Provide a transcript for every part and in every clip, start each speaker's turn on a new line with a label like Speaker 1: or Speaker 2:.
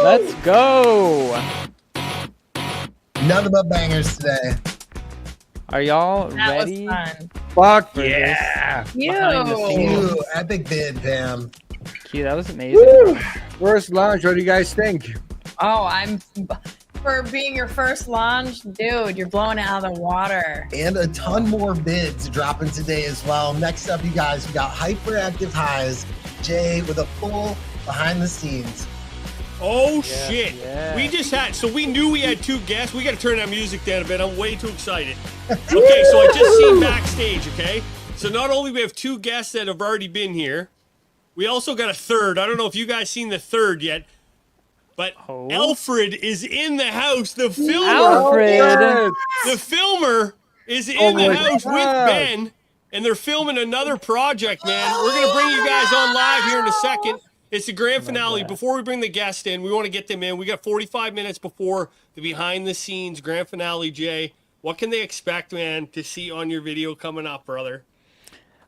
Speaker 1: Let's go.
Speaker 2: Nothing but bangers today.
Speaker 1: Are y'all
Speaker 3: That
Speaker 1: ready?
Speaker 3: was fun.
Speaker 4: Fuck
Speaker 1: for
Speaker 4: yeah.
Speaker 1: Behind the scenes.
Speaker 2: Ew, epic vid, fam.
Speaker 1: Q, that was amazing.
Speaker 4: First launch, what do you guys think?
Speaker 3: Oh, for being your first launch, dude, you're blowing it out of the water.
Speaker 2: And a ton more bids dropping today as well. Next up, you guys, we got Hyperactive Highs. Jay with a full behind the scenes.
Speaker 5: Oh,
Speaker 1: Yeah,
Speaker 5: shit.
Speaker 1: yeah.
Speaker 5: We just had, so we knew we had two guests. We got to turn that music down a bit. I'm way too excited. Okay, so I just seen backstage, okay? So not only we have two guests that have already been here, we also got a third. I don't know if you guys seen the third yet, but
Speaker 1: Oh.
Speaker 5: Alfred is in the house. The filmer.
Speaker 1: Alfred.
Speaker 5: The filmer is in
Speaker 4: Oh
Speaker 5: the
Speaker 4: my
Speaker 5: house with
Speaker 4: God.
Speaker 5: Ben, and they're filming another project, man. We're going to bring you guys on live here in a second. It's the grand finale. Before we bring the guest in, we want to get them in. We got 45 minutes before the behind-the-scenes grand finale, Jay. What can they expect, man, to see on your video coming up, brother?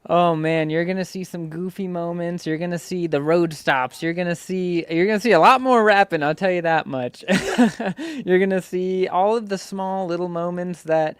Speaker 1: Oh man, you're gonna see some goofy moments. You're gonna see the road stops. You're gonna see a lot more rapping. I'll tell you that much. You're gonna see all of the small little moments that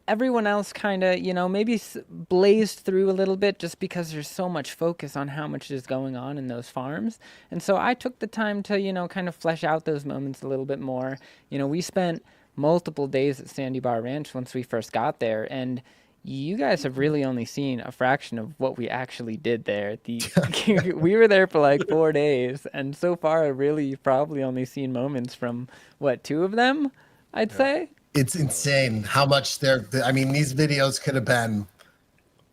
Speaker 1: everyone else kind of, maybe blazed through a little bit just because there's so much focus on how much is going on in those farms. And so I took the time to, kind of flesh out those moments a little bit more. We spent multiple days at Sandy Bar Ranch once we first got there, and you guys have really only seen a fraction of what we actually did there. We were there for like 4 days, and so far, really, you've probably only seen moments from, two of them, I'd say?
Speaker 2: It's insane how much I mean, these videos could have been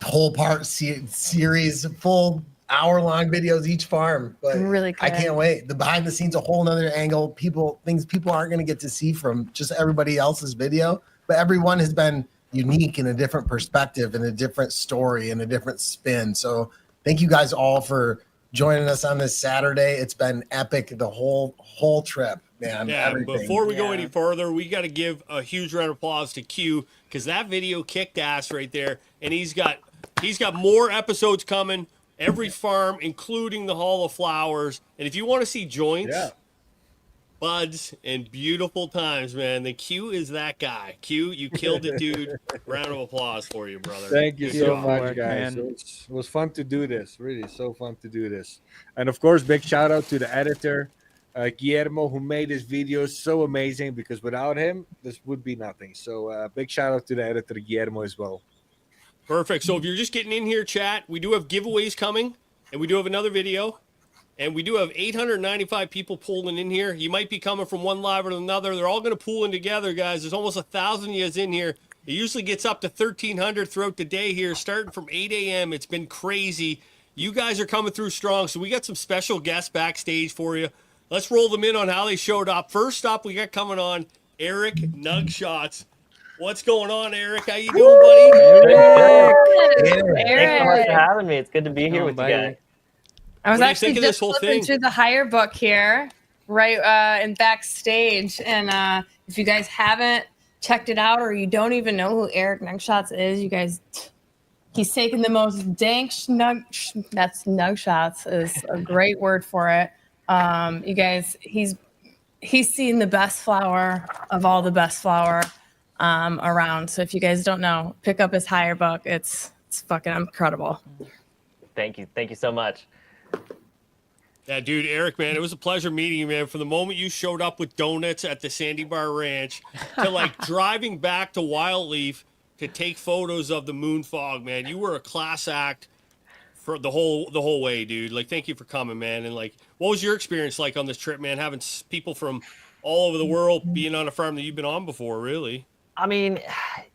Speaker 2: whole part series, full hour-long videos each farm. But
Speaker 3: Really
Speaker 2: I
Speaker 3: good.
Speaker 2: can't wait. The behind the scenes, a whole nother angle. Things people aren't going to get to see from just everybody else's video. But everyone has been unique in a different perspective and a different story and a different spin. So thank you guys all for joining us on this Saturday. It's been epic the whole trip, man.
Speaker 5: Yeah,
Speaker 2: Everything.
Speaker 5: before we go any further, we got to give a huge round of applause to Q, because that video kicked ass right there, and he's got more episodes coming. Every farm, including the Hall of Flowers. And if you want to see joints, buds, and beautiful times, man, then Q is that guy. Q, you killed it, dude. Round of applause for you, brother.
Speaker 4: Thank you
Speaker 1: Good
Speaker 4: so
Speaker 1: job,
Speaker 4: much, guys.
Speaker 1: man.
Speaker 4: It was fun to do this. Really, so fun to do this. And of course, big shout out to the editor, Guillermo, who made this video so amazing, because without him, this would be nothing. So big shout out to the editor, Guillermo, as well.
Speaker 5: Perfect. So if you're just getting in here, chat, we do have giveaways coming, and we do have another video, and we do have 895 people pulling in here. You might be coming from one live or another. They're all going to pool in together, guys. There's almost 1,000 of you in here. It usually gets up to 1,300 throughout the day here, starting from 8 a.m. It's been crazy. You guys are coming through strong, so we got some special guests backstage for you. Let's roll them in on how they showed up. First up, we got coming on Eric Nugshots. What's going on, Eric? How you doing, buddy?
Speaker 1: Eric.
Speaker 6: Thanks so much for having me. It's good to be here with you
Speaker 1: buddy.
Speaker 6: guys.
Speaker 3: I was
Speaker 5: What do you
Speaker 3: actually
Speaker 5: think of this
Speaker 3: just
Speaker 5: whole
Speaker 3: flipping
Speaker 5: thing?
Speaker 3: through the hire book here, right in backstage. And if you guys haven't checked it out, or you don't even know who Eric Nugshots is, you guys, he's taking the most dank that's Nugshots is a great word for it. You guys, he's seen the best flower of all the best flower around. So if you guys don't know, pick up his hire book. It's fucking incredible.
Speaker 6: Thank you so much.
Speaker 5: Yeah, dude, Eric, man, it was a pleasure meeting you, man. From the moment you showed up with donuts at the Sandy Bar Ranch to like driving back to Wildleaf to take photos of the moon fog, man. You were a class act for the whole way, dude. Like, thank you for coming, man. And like, what was your experience like on this trip, man? Having people from all over the world being on a farm that you've been on before, really.
Speaker 6: I mean,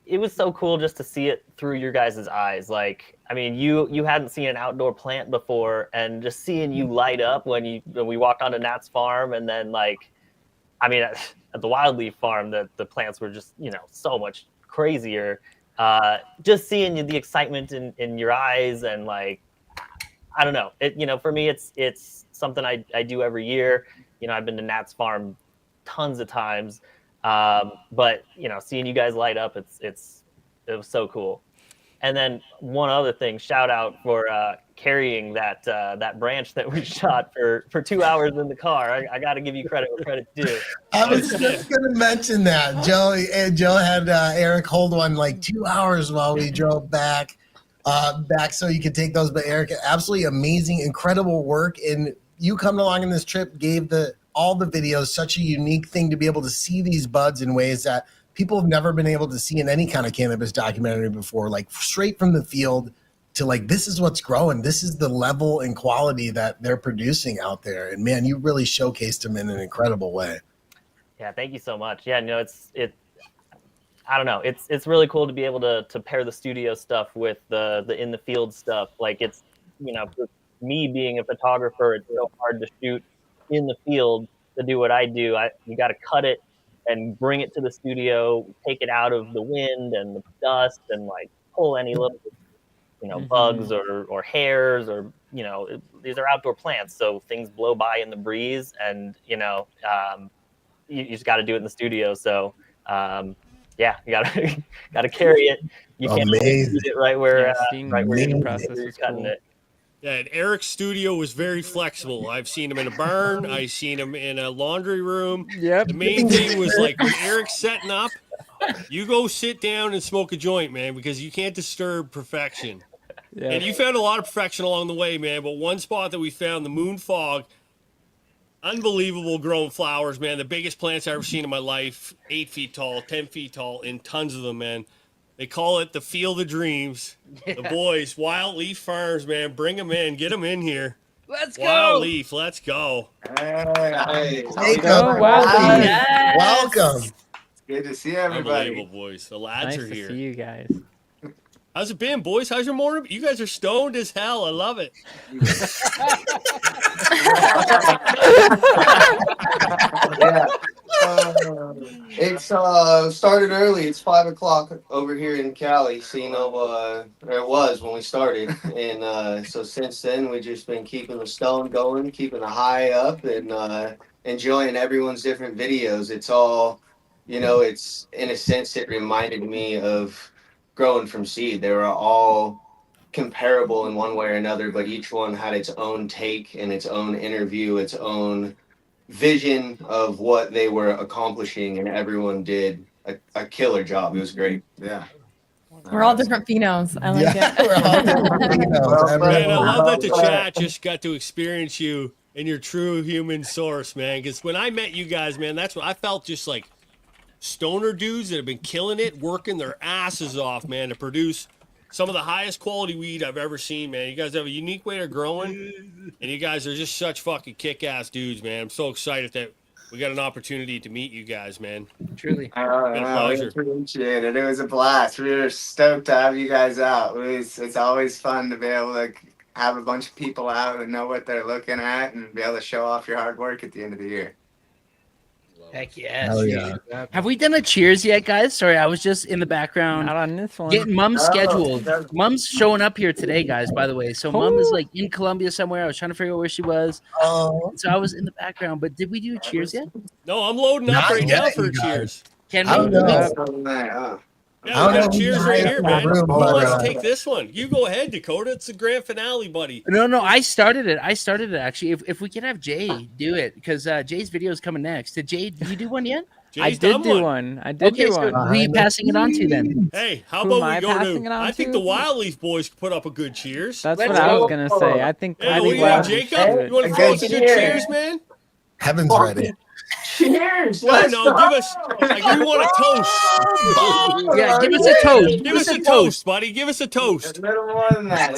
Speaker 6: it was so cool just to see it through your guys' eyes. Like, I mean, you hadn't seen an outdoor plant before, and just seeing you light up when we walked onto Nat's farm, and then like, I mean, at the Wildleaf farm, the plants were just, so much crazier. Just seeing the excitement in your eyes, and like, I don't know, for me, it's something I do every year. I've been to Nat's farm tons of times. But, seeing you guys light up, it was so cool. And then one other thing, shout out for carrying that that branch that we shot for 2 hours in the car. I got to give you credit where credit's due.
Speaker 2: I was just going to mention that. Joe had Eric hold one like 2 hours while we drove back so you could take those. But Eric, absolutely amazing, incredible work. And you coming along in this trip gave all the videos such a unique thing to be able to see these buds in ways that people have never been able to see in any kind of cannabis documentary before, like straight from the field to like, this is what's growing. This is the level and quality that they're producing out there. And man, you really showcased them in an incredible way.
Speaker 6: Yeah, thank you so much. Yeah, no, I don't know. It's really cool to be able to pair the studio stuff with the in the field stuff. Like it's, for me being a photographer, it's so hard to shoot in the field to do what I do. You got to cut it and bring it to the studio, take it out of the wind and the dust, and like pull any little, bugs or hairs or these are outdoor plants, so things blow by in the breeze, and you just got to do it in the studio. So yeah, you gotta carry it. You can't use it right where
Speaker 1: steam process
Speaker 6: you're
Speaker 1: is
Speaker 6: cutting
Speaker 1: cool.
Speaker 6: it.
Speaker 5: Yeah, and Eric's studio was very flexible. I've seen him in a barn. I've seen him in a laundry room.
Speaker 1: Yep.
Speaker 5: The main thing was like when Eric's setting up, you go sit down and smoke a joint, man, because you can't disturb perfection.
Speaker 1: Yeah.
Speaker 5: And you found a lot of perfection along the way, man. But one spot that we found, the Moon Fog, unbelievable growing flowers, man. The biggest plants I've ever seen in my life, 8 feet tall, 10 feet tall, and tons of them, man. They call it the Field of Dreams. The boys, Wild Leaf Farms, man. Bring them in. Get them in here.
Speaker 1: Let's
Speaker 5: Wild Leaf, let's go.
Speaker 2: Hey,
Speaker 1: go, Wild Leaf.
Speaker 3: Yes.
Speaker 2: Welcome.
Speaker 7: Good to see everybody.
Speaker 5: Unbelievable, boys. The lads
Speaker 1: Nice
Speaker 5: are
Speaker 1: to
Speaker 5: here.
Speaker 1: see you guys.
Speaker 5: How's it been, boys? How's your morning? You guys are stoned as hell. I love it.
Speaker 7: Yeah. It's started early. It's 5 o'clock over here in Cali. So it was when we started, and so since then we've just been keeping the stone going, keeping the high up, and enjoying everyone's different videos. It's all, it's in a sense it reminded me of growing from seed. They were all comparable in one way or another, but each one had its own take and its own interview, its own vision of what they were accomplishing, and everyone did a killer job. It was great.
Speaker 3: Yeah. We're all different phenoms. I like it.
Speaker 2: We're all different phenoms.
Speaker 5: Man, I love that the chat just got to experience you in your true human source, man. Because when I met you guys, man, that's what I felt, just like stoner dudes that have been killing it, working their asses off, man, to produce some of the highest quality weed I've ever seen, man. You guys have a unique way of growing, and you guys are just such fucking kick-ass dudes, man. I'm so excited that we got an opportunity to meet you guys, man.
Speaker 1: Truly.
Speaker 5: Been a pleasure.
Speaker 7: We appreciate it. It was a blast. We were stoked to have you guys out. It's always fun to be able to have a bunch of people out and know what they're looking at and be able to show off your hard work at the end of the year.
Speaker 8: Heck yes.
Speaker 2: Hell yeah.
Speaker 8: Have we done a cheers yet, guys? Sorry, I was just in the background
Speaker 1: Not on this one.
Speaker 8: getting Mom's
Speaker 7: Oh,
Speaker 8: scheduled.
Speaker 7: okay.
Speaker 8: Mom's showing up here today, guys, by the way. So Mom is like in Colombia somewhere. I was trying to figure out where she was.
Speaker 2: Oh,
Speaker 8: So I was in the background. But did we do a cheers yet?
Speaker 5: No, I'm loading up
Speaker 2: Not
Speaker 5: right now
Speaker 2: yet,
Speaker 5: for
Speaker 2: you guys.
Speaker 5: cheers.
Speaker 8: Can
Speaker 2: I
Speaker 8: we?
Speaker 2: don't know.
Speaker 5: Yeah,
Speaker 2: I
Speaker 5: we
Speaker 2: don't
Speaker 5: got
Speaker 2: know
Speaker 5: cheers
Speaker 2: who's
Speaker 5: right
Speaker 2: high
Speaker 5: here,
Speaker 2: up in the
Speaker 5: man. Who
Speaker 2: room, but,
Speaker 5: wants to take this one? You go ahead, Dakota. It's the grand finale, buddy.
Speaker 8: No, I started it. Actually. If we could have Jay do it, because Jay's video is coming next. Did you do one yet?
Speaker 1: I
Speaker 5: Jay's
Speaker 1: did
Speaker 5: done
Speaker 1: do one. I did
Speaker 8: Okay,
Speaker 1: do
Speaker 8: so
Speaker 1: one.
Speaker 8: who are you passing it on to then?
Speaker 5: Hey, how
Speaker 1: Who am
Speaker 5: about
Speaker 1: I
Speaker 5: we go
Speaker 1: passing
Speaker 5: to?
Speaker 1: it on
Speaker 5: I think
Speaker 1: to?
Speaker 5: the Wild Leaf boys could put up a good cheers.
Speaker 1: That's
Speaker 8: Let's
Speaker 1: what I was
Speaker 7: go.
Speaker 1: gonna say. I think.
Speaker 5: Yeah,
Speaker 1: I
Speaker 5: what
Speaker 1: think
Speaker 5: do you want,
Speaker 1: Wild Leaf
Speaker 5: Jacob?
Speaker 1: should do
Speaker 5: You
Speaker 1: it.
Speaker 5: want to throw us a good
Speaker 7: Cheers.
Speaker 5: cheers, man?
Speaker 2: Heaven's ready.
Speaker 7: Cheers!
Speaker 5: No, give us like we want a toast.
Speaker 8: Yeah, give us a toast.
Speaker 5: Give us a toast, buddy. Give us a
Speaker 7: A
Speaker 5: toast.
Speaker 7: little more than that.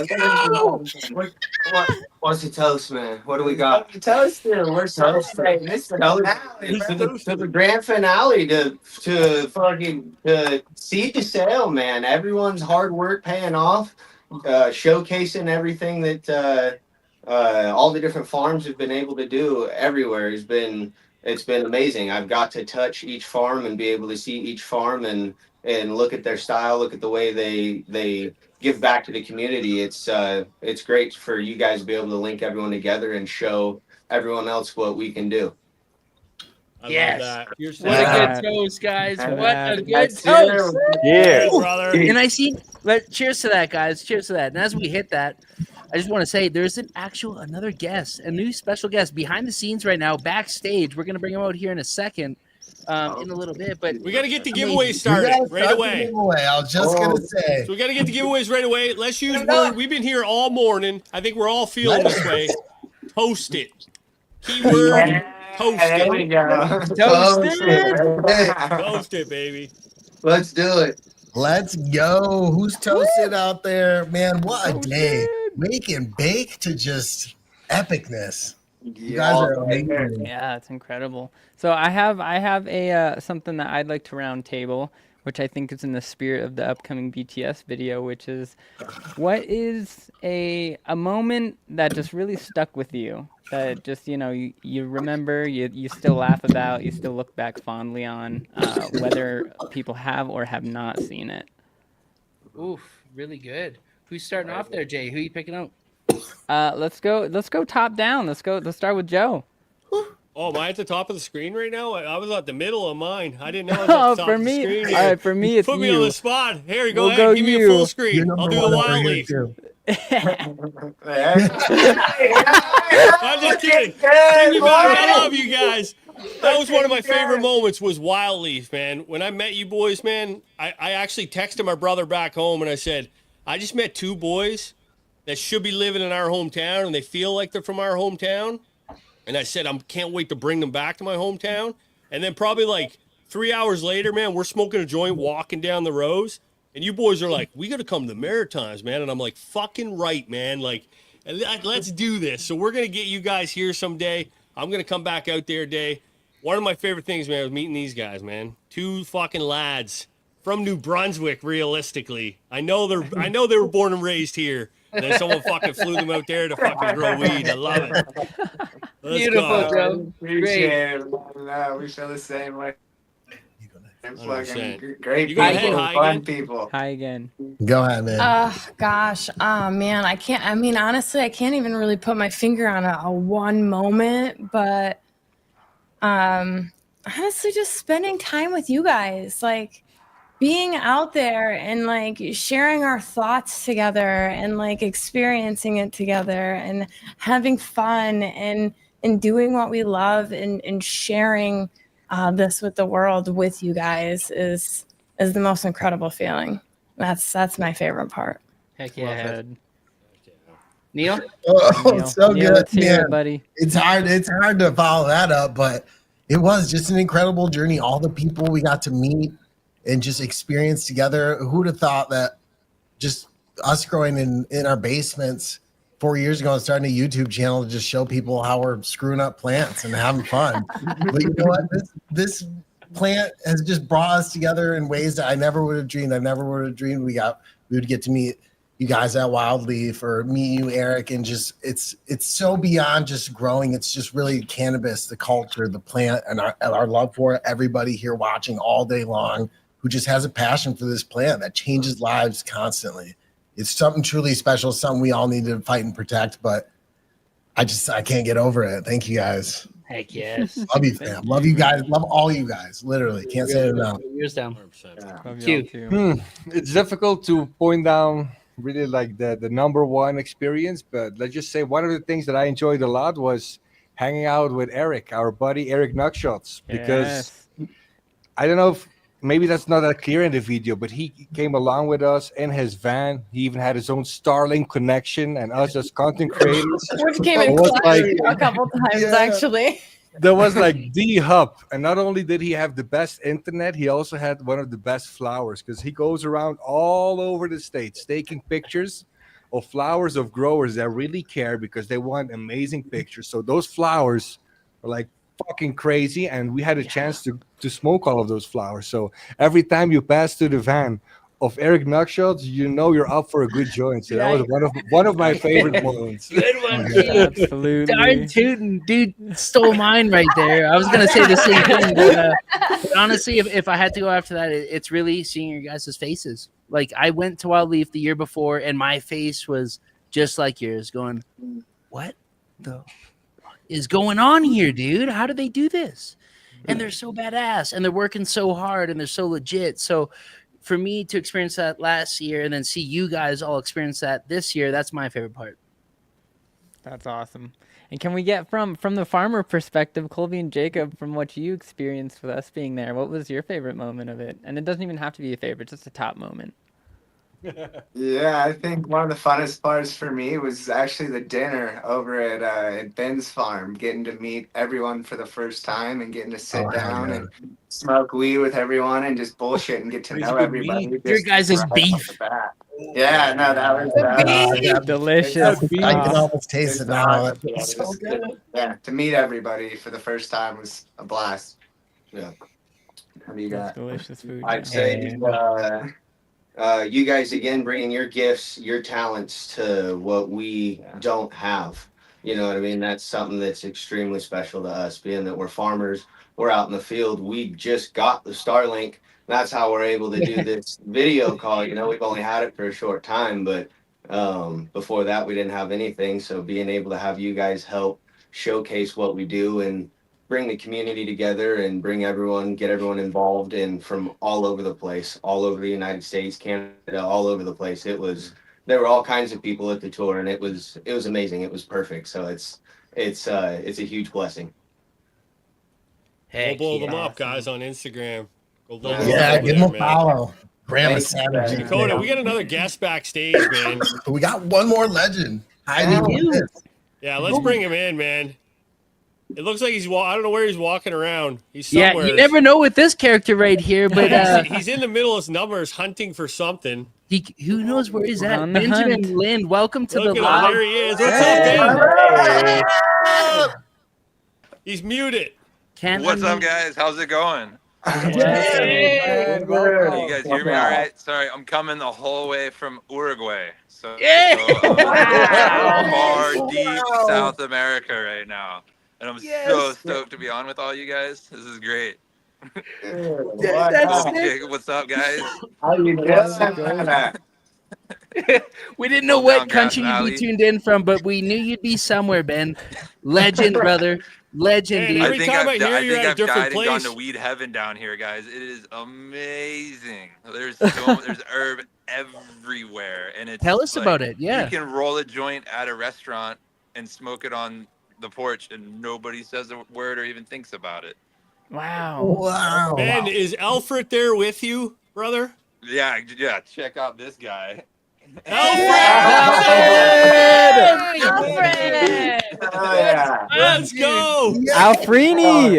Speaker 7: What's the toast, man? What do we got? Toaster. We're celebrating this finale. To the grand finale to fucking seed to sale, man. Everyone's hard work paying off, showcasing everything that all the different farms have been able to do everywhere. It's been amazing. I've got to touch each farm and be able to see each farm and look at their style, look at the way they give back to the community. It's great for you guys to be able to link everyone together and show everyone else what we can do.
Speaker 5: I
Speaker 8: Yes.
Speaker 5: love that. Here's
Speaker 8: What
Speaker 1: Yeah.
Speaker 8: a good toast, guys.
Speaker 1: For
Speaker 8: What
Speaker 1: that.
Speaker 8: a good
Speaker 7: That's
Speaker 8: toast.
Speaker 7: it.
Speaker 5: Cheers, brother.
Speaker 8: And I see, but cheers to that, guys. Cheers to that. And as we hit that, I just want to say there's another guest, a new special guest behind the scenes right now, backstage. We're going to bring him out here in a second, in a little bit. But
Speaker 5: We got to get the
Speaker 8: Amazing.
Speaker 5: giveaway
Speaker 2: We
Speaker 5: started
Speaker 2: gotta
Speaker 5: right
Speaker 2: start the
Speaker 5: away.
Speaker 2: giveaway. I was just gonna say.
Speaker 5: So we got to get the giveaways right away. Let's use word. We've been here all morning. I think we're all feeling this way. Toast it. Keyword toast
Speaker 7: There we
Speaker 5: it.
Speaker 7: go.
Speaker 8: Toast it.
Speaker 5: Toast it, baby.
Speaker 7: Let's do it.
Speaker 2: Let's go. Who's toasted out there? Man, what a day.
Speaker 1: Toasted.
Speaker 2: Make and bake to just epicness. You guys are amazing.
Speaker 1: Yeah, it's incredible. So I have a something that I'd like to round table, which I think is in the spirit of the upcoming BTS video, which is what is a moment that just really stuck with you, that just, you remember, you still laugh about, you still look back fondly on, whether people have or have not seen it.
Speaker 8: Oof, really good. Who's starting off there, Jay? Who are you picking out?
Speaker 1: Let's go top down. Let's start with Joe.
Speaker 5: Oh, am I at the top of the screen right now? I was at the middle of mine. I didn't know I was
Speaker 1: Oh,
Speaker 5: at the top
Speaker 1: for
Speaker 5: of the
Speaker 1: me,
Speaker 5: screen.
Speaker 1: all
Speaker 5: Here.
Speaker 1: right, for me, it's
Speaker 5: Put me
Speaker 1: you.
Speaker 5: on the spot. Here, go
Speaker 1: We'll
Speaker 5: ahead.
Speaker 1: go
Speaker 5: Give me a
Speaker 1: you.
Speaker 5: full
Speaker 2: You're
Speaker 5: screen.
Speaker 2: number
Speaker 5: I'll do the
Speaker 2: one over
Speaker 5: wild
Speaker 2: here,
Speaker 5: leaf.
Speaker 2: too.
Speaker 5: I'm just kidding. Take me back. I love you guys. That was one of my favorite moments was Wild Leaf, man. When I met you boys, man, I actually texted my brother back home and I said, I just met two boys that should be living in our hometown and they feel like they're from our hometown. And I said, I can't wait to bring them back to my hometown. And then probably like 3 hours later, man, we're smoking a joint, walking down the rows. And you boys are like, we got to come to the Maritimes, man. And I'm like, fucking right, man. Like, let's do this. So we're going to get you guys here someday. I'm going to come back out there day. One of my favorite things, man, was meeting these guys, man. Two fucking lads from New Brunswick, realistically. I know they were born and raised here. And then someone fucking flew them out there to fucking grow weed. I love it. Let's
Speaker 8: Beautiful,
Speaker 5: go.
Speaker 8: Joe.
Speaker 7: Appreciate it. No, we feel the same way. It's
Speaker 5: 100%.
Speaker 7: fucking great
Speaker 5: You go ahead,
Speaker 7: people,
Speaker 5: hi
Speaker 7: fun
Speaker 5: again.
Speaker 7: people.
Speaker 1: Hi again.
Speaker 2: Go ahead, man.
Speaker 3: Gosh. Man, honestly, I can't even really put my finger on a one moment, but honestly, just spending time with you guys, like being out there and like sharing our thoughts together and like experiencing it together and having fun and doing what we love and sharing this with the world with you guys is the most incredible feeling. That's my favorite part.
Speaker 8: Heck
Speaker 1: Well
Speaker 8: yeah.
Speaker 1: said.
Speaker 8: Neil?
Speaker 2: Oh,
Speaker 1: Neil.
Speaker 2: so
Speaker 1: Neil,
Speaker 2: good,
Speaker 1: let's hear
Speaker 2: man.
Speaker 1: it, buddy.
Speaker 2: It's hard to follow that up, but it was just an incredible journey. All the people we got to meet and just experience together. Who'd have thought that just us growing in our basements 4 years ago and starting a YouTube channel to just show people how we're screwing up plants and having fun. But you know what? This plant has just brought us together in ways that I never would have dreamed. I never would have dreamed we would get to meet you guys at Wildleaf or meet you, Eric, and just it's so beyond just growing. It's just really cannabis, the culture, the plant, and our love for it. Everybody here watching all day long who just has a passion for this plant that changes lives constantly. It's something truly special, something we all need to fight and protect, but I can't get over it. Thank you guys.
Speaker 8: Heck yes.
Speaker 2: Love you, fam. Love you guys. Love all you guys. Literally. Can't say it enough.
Speaker 8: Yours down.
Speaker 5: 100%.
Speaker 1: Love
Speaker 8: Q.
Speaker 1: y'all too.
Speaker 4: It's difficult to point down really like the number one experience, but let's just say one of the things that I enjoyed a lot was hanging out with Eric, our buddy Eric Nugshots, because
Speaker 1: Yes.
Speaker 4: I don't know if maybe that's not that clear in the video, but he came along with us in his van. He even had his own Starlink connection, and us as content creators.
Speaker 3: Which came in
Speaker 4: It was
Speaker 3: clutch
Speaker 4: like-
Speaker 3: a couple times,
Speaker 2: Yeah.
Speaker 3: actually.
Speaker 4: There was like the hub, and not only did he have the best internet, he also had one of the best flowers because he goes around all over the states taking pictures of flowers of growers that really care because they want amazing pictures. So those flowers are like fucking crazy, and we had a chance to smoke all of those flowers. So every time you pass to the van of Eric Nugshots, you know you're up for a good joint. So that was one of my favorite moments.
Speaker 8: Good one, Q.
Speaker 1: Absolutely.
Speaker 8: Darn tootin', dude stole mine right there. I was gonna say the same thing, but honestly, if I had to go after that, it's really seeing your guys' faces. Like I went to Wildleaf the year before, and my face was just like yours, going, "What the fuck is going on here, dude? How do they do this?" and they're so badass, and they're working so hard, and they're so legit. So for me to experience that last year and then see you guys all experience that this year, that's my favorite part.
Speaker 1: That's awesome. And can we get from the farmer perspective, Colby and Jacob, from what you experienced with us being there, what was your favorite moment of it? And it doesn't even have to be a favorite, just a top moment.
Speaker 9: Yeah, I think one of the funnest parts for me was actually the dinner over at Ben's farm, getting to meet everyone for the first time and getting to sit
Speaker 2: Oh, hell
Speaker 9: down
Speaker 2: yeah.
Speaker 9: and smoke weed with everyone and just bullshit and get to know everybody.
Speaker 8: Your
Speaker 9: just
Speaker 8: guys'
Speaker 9: right off
Speaker 8: beef.
Speaker 9: the bat. Yeah, no, that was
Speaker 2: Yeah,
Speaker 1: Delicious.
Speaker 2: I can almost taste it now.
Speaker 9: Yeah,
Speaker 2: That's so good.
Speaker 9: yeah, to meet everybody for the first time was a blast. Yeah. What do you
Speaker 1: That's
Speaker 9: got?
Speaker 1: delicious food.
Speaker 7: I'd say you guys again bringing your gifts, your talents to what we don't have. You know what I mean? That's something that's extremely special to us, being that we're farmers, we're out in the field. We just got the Starlink. That's how we're able to do this video call. You know, we've only had it for a short time, but before that, we didn't have anything. So being able to have you guys help showcase what we do and bring the community together and get everyone involved and from all over the place, all over the United States, Canada, all over the place. There were all kinds of people at the tour, and it was amazing. It was perfect. So it's a huge blessing.
Speaker 5: Go blow them up, guys, on Instagram. Go blow them
Speaker 2: Yeah,
Speaker 5: up over
Speaker 2: give them a
Speaker 5: there, man.
Speaker 2: follow. Grandma
Speaker 9: Thanks,
Speaker 2: Savage.
Speaker 9: guys.
Speaker 5: Dakota, we got another guest backstage, man.
Speaker 2: We got one more legend.
Speaker 5: Yeah, let's bring him in, man. It looks like I don't know where he's walking around. He's
Speaker 8: Yeah,
Speaker 5: somewhere.
Speaker 8: you never know with this character right here, but
Speaker 5: he's in the middle of his numbers hunting for something.
Speaker 8: who knows where he's at?
Speaker 1: On the
Speaker 8: Benjamin
Speaker 1: hunt.
Speaker 8: Lind, welcome to
Speaker 5: Look
Speaker 8: the
Speaker 5: at him.
Speaker 8: live.
Speaker 5: There he is. What's up, Ben? He's muted.
Speaker 10: What's up, guys? How's it going?
Speaker 2: Hey,
Speaker 10: You guys hear me all right? Sorry, I'm coming the whole way from Uruguay. So, far deep South America right now. And I'm so stoked to be on with all you guys. This is great.
Speaker 8: That's sick.
Speaker 10: Jacob, what's up, guys?
Speaker 9: How you doing?
Speaker 8: We didn't know
Speaker 10: Hold
Speaker 8: what
Speaker 10: down,
Speaker 8: country
Speaker 10: Grass
Speaker 8: you'd be
Speaker 10: Valley.
Speaker 8: tuned in from, but we knew you'd be somewhere, Ben. Legend, brother. Legend,
Speaker 5: Hey,
Speaker 8: dude.
Speaker 5: every time I hear you're at a
Speaker 10: I've
Speaker 5: different
Speaker 10: died and gone
Speaker 5: place.
Speaker 10: to weed heaven down here, guys. It is amazing. There's herb everywhere, and it's
Speaker 8: Tell us
Speaker 10: like,
Speaker 8: about it. Yeah.
Speaker 10: you can roll a joint at a restaurant and smoke it on the porch, and nobody says a word or even thinks about it.
Speaker 1: Wow.
Speaker 2: Wow.
Speaker 5: Ben, is Alfred there with you, brother?
Speaker 10: Yeah. Check out this guy.
Speaker 3: Alfred!
Speaker 9: Oh, yeah.
Speaker 5: Let's go.
Speaker 1: Alfrini.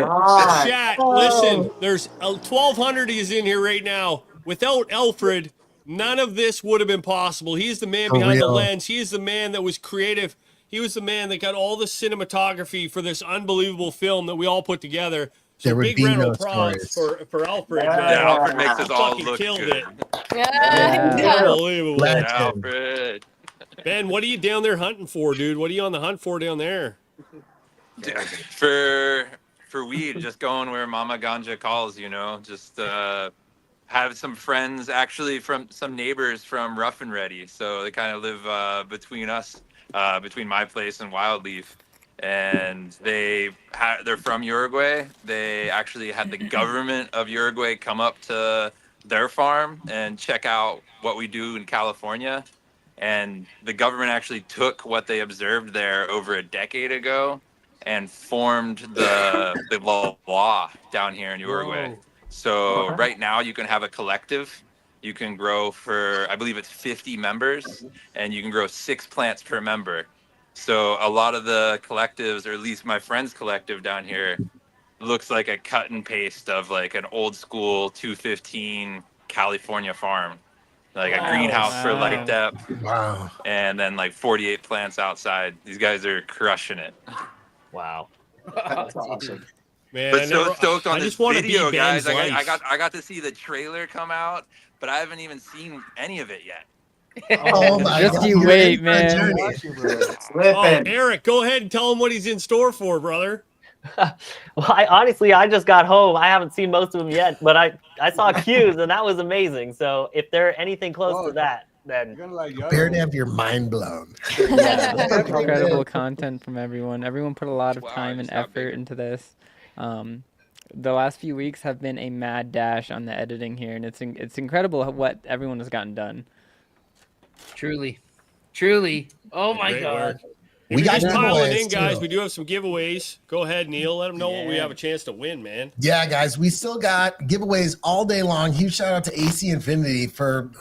Speaker 5: Chat, listen, there's 1,200 is in here right now. Without Alfred, none of this would have been possible. He's the man
Speaker 2: For
Speaker 5: behind the
Speaker 2: real.
Speaker 5: lens. He is the man that was creative. He was the man that got all the cinematography for this unbelievable film that we all put together. So
Speaker 2: There would
Speaker 5: big
Speaker 2: be
Speaker 5: round
Speaker 2: no
Speaker 5: of props
Speaker 2: stories.
Speaker 5: for Alfred,
Speaker 9: Yeah.
Speaker 5: man.
Speaker 10: Yeah, Alfred makes us all
Speaker 5: Fucking
Speaker 10: look
Speaker 5: killed
Speaker 10: good.
Speaker 5: it.
Speaker 3: Yeah.
Speaker 5: Unbelievable.
Speaker 2: Legend.
Speaker 10: Alfred.
Speaker 5: Ben, what are you down there hunting for, dude? What are you on the hunt for down there?
Speaker 10: For weed, just going where Mama Ganja calls, just have some friends, actually from some neighbors from Rough and Ready. So they kind of live between us, between my place and Wildleaf. And they're from Uruguay. They actually had the government of Uruguay come up to their farm and check out what we do in California. And the government actually took what they observed there over a decade ago and formed the law down here in Uruguay.
Speaker 5: Whoa.
Speaker 10: So right now you can have a collective. You can grow for, I believe it's 50 members, and you can grow 6 plants per member. So a lot of the collectives, or at least my friend's collective down here, looks like a cut and paste of like an old school 215 California farm. Like a greenhouse for light depth,
Speaker 2: Wow.
Speaker 10: and then like 48 plants outside. These guys are crushing it.
Speaker 6: Wow.
Speaker 9: That's awesome.
Speaker 5: Man,
Speaker 10: But so stoked on
Speaker 5: I
Speaker 10: this
Speaker 5: just want to
Speaker 10: video,
Speaker 5: be
Speaker 10: guys.
Speaker 5: Ben's life.
Speaker 10: I got to see the trailer come out, but I haven't even seen any of it yet.
Speaker 2: Oh my
Speaker 1: Just
Speaker 2: God.
Speaker 1: you
Speaker 2: You're
Speaker 1: wait,
Speaker 2: in for a
Speaker 1: man.
Speaker 2: journey.
Speaker 5: Oh,
Speaker 9: Slipping.
Speaker 5: Eric, go ahead and tell him what he's in store for, brother.
Speaker 6: Well, I just got home. I haven't seen most of them yet, but I saw cues and that was amazing. So if they're anything close to that, then
Speaker 2: Prepare to have your mind blown.
Speaker 1: Incredible content from everyone. Everyone put a lot of
Speaker 10: Wow,
Speaker 1: time and
Speaker 10: it's not
Speaker 1: effort
Speaker 10: bigger.
Speaker 1: into this. The last few weeks have been a mad dash on the editing here, and it's incredible what everyone has gotten done.
Speaker 8: Truly. Oh my
Speaker 5: Great
Speaker 8: God.
Speaker 5: work. If
Speaker 2: We
Speaker 5: you're
Speaker 2: got
Speaker 5: just piling
Speaker 2: giveaways,
Speaker 5: in, guys,
Speaker 2: too.
Speaker 5: we do have some giveaways. Go ahead, Neil. Let them know what we
Speaker 1: Yeah.
Speaker 5: have a chance to win, man.
Speaker 2: Yeah, guys, we still got giveaways all day long. Huge shout out to AC Infinity for